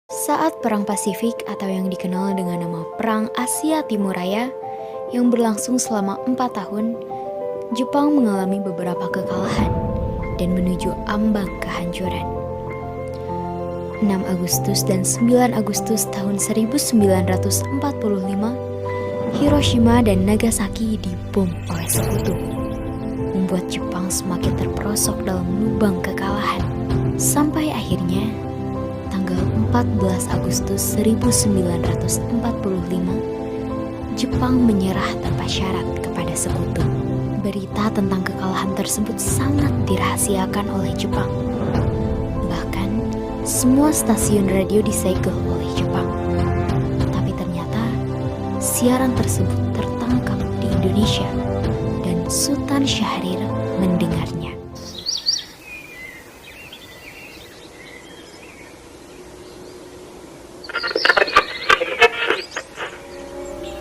Saat Perang Pasifik atau yang dikenal dengan nama Perang Asia Timur Raya yang berlangsung selama 4 tahun, Jepang mengalami beberapa kekalahan dan menuju ambang kehancuran. 6 Agustus dan 9 Agustus tahun 1945, Hiroshima dan Nagasaki dibom oleh sekutu, membuat Jepang semakin terperosok dalam lubang kekalahan, sampai akhirnya tanggal 14 Agustus 1945, Jepang menyerah tanpa syarat kepada sekutu. Berita tentang kekalahan tersebut sangat dirahasiakan oleh Jepang. Bahkan, semua stasiun radio disegel oleh Jepang. Tapi ternyata, siaran tersebut tertangkap di Indonesia dan Sultan Syahrir mendengarnya.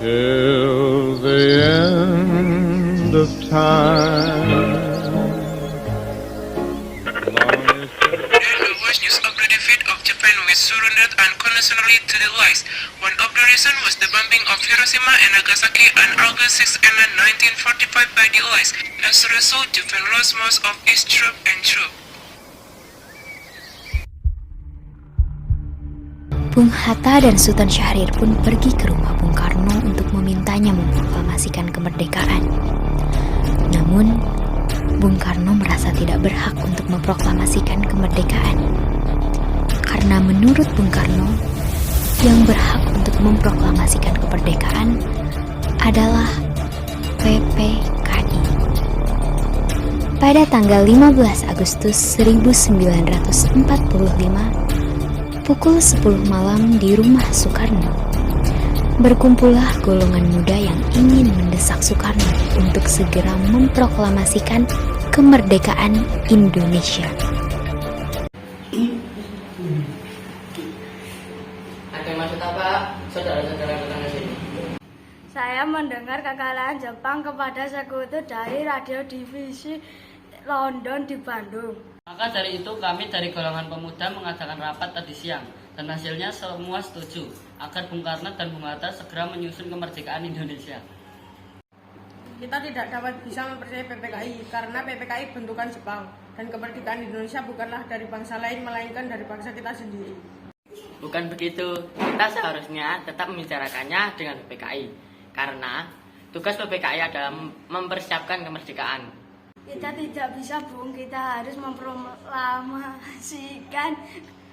Till the end of time. Was news of the defeat of Japan which surrendered unconditionally to the Allies. One of the reasons was the bombing of Hiroshima and Nagasaki on August 6 and 1945 by the Allies. As a result, Japan lost most of its troops and troops. Bung Hatta dan Sultan Syahrir pun pergi ke rumah Bung Karno untuk memintanya memproklamasikan kemerdekaan. Namun, Bung Karno merasa tidak berhak untuk memproklamasikan kemerdekaan. Karena menurut Bung Karno, yang berhak untuk memproklamasikan kemerdekaan adalah PPKI. Pada tanggal 15 Agustus 1945, pukul 10 malam di rumah Soekarno, berkumpullah golongan muda yang ingin mendesak Soekarno untuk segera memproklamasikan kemerdekaan Indonesia. Ada maksud apa, saudara-saudara tetangga sini? Saya mendengar kekalahan Jepang kepada sekutu dari radio divisi London di Bandung. Maka dari itu kami dari golongan pemuda mengadakan rapat tadi siang dan hasilnya semua setuju agar Bung Karno dan Bung Hatta segera menyusun kemerdekaan Indonesia. Kita tidak dapat bisa mempercayai PPKI karena PPKI bentukan Jepang dan kemerdekaan Indonesia bukanlah dari bangsa lain melainkan dari bangsa kita sendiri. Bukan begitu, kita seharusnya tetap membicarakannya dengan PPKI karena tugas PPKI adalah mempersiapkan kemerdekaan. Kita tidak bisa, Bung. Kita harus memproklamasikan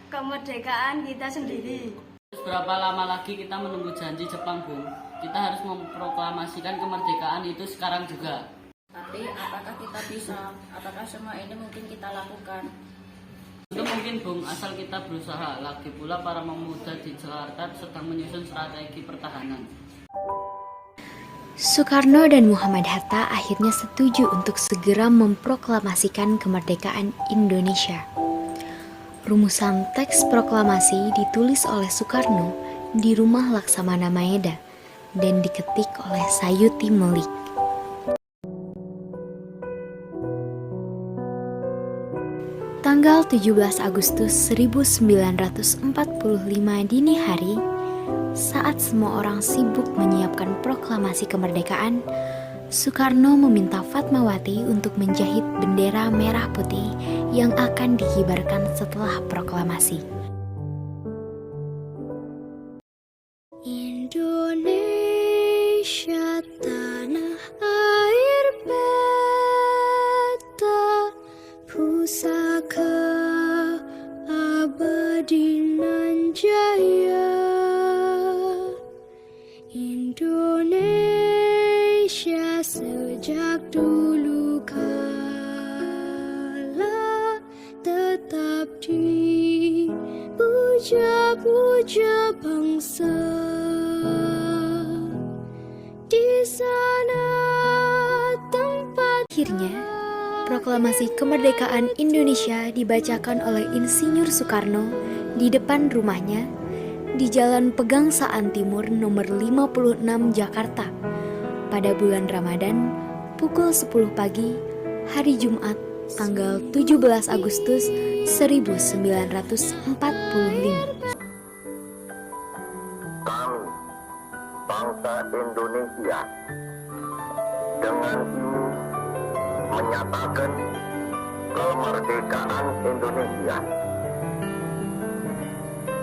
kemerdekaan kita sendiri. Berapa lama lagi kita menunggu janji Jepang, Bung? Kita harus memproklamasikan kemerdekaan itu sekarang juga. Tapi apakah kita bisa? Apakah semua ini mungkin kita lakukan? Itu mungkin, Bung, asal kita berusaha. Lagi pula para pemuda di Jakarta sedang menyusun strategi pertahanan. Soekarno dan Muhammad Hatta akhirnya setuju untuk segera memproklamasikan kemerdekaan Indonesia. Rumusan teks proklamasi ditulis oleh Soekarno di rumah Laksamana Maeda dan diketik oleh Sayuti Melik. Tanggal 17 Agustus 1945 dini hari, saat semua orang sibuk menyiapkan proklamasi kemerdekaan, Soekarno meminta Fatmawati untuk menjahit bendera merah putih yang akan dikibarkan setelah proklamasi. Indonesia tanah air beta, pusaka abadi nan jaya. Indonesia sejak dulu kala tetap dipuja-puja bangsa. Di sana tempat. Akhirnya, proklamasi kemerdekaan Indonesia dibacakan oleh Insinyur Soekarno di depan rumahnya di Jalan Pegangsaan Timur nomor 56 Jakarta pada bulan Ramadan pukul 10 pagi hari Jumat tanggal 17 Agustus 1945. Indonesia. Dengan ini menyatakan kemerdekaan Indonesia.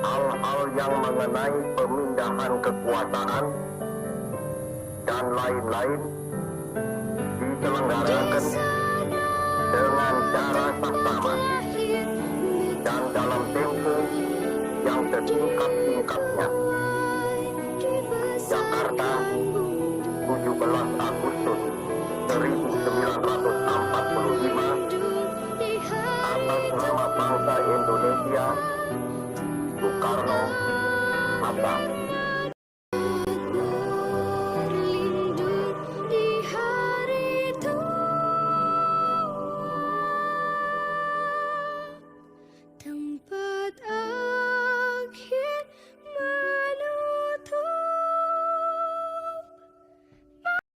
Hal-hal yang mengenai pemindahan kekuasaan dan lain-lain diselenggarakan dengan cara saksama dan dalam tempo yang setingkat-tingkatnya. Jakarta, 17 Agustus 1945. Atas nama bangsa Indonesia, Soekarno, Hatta.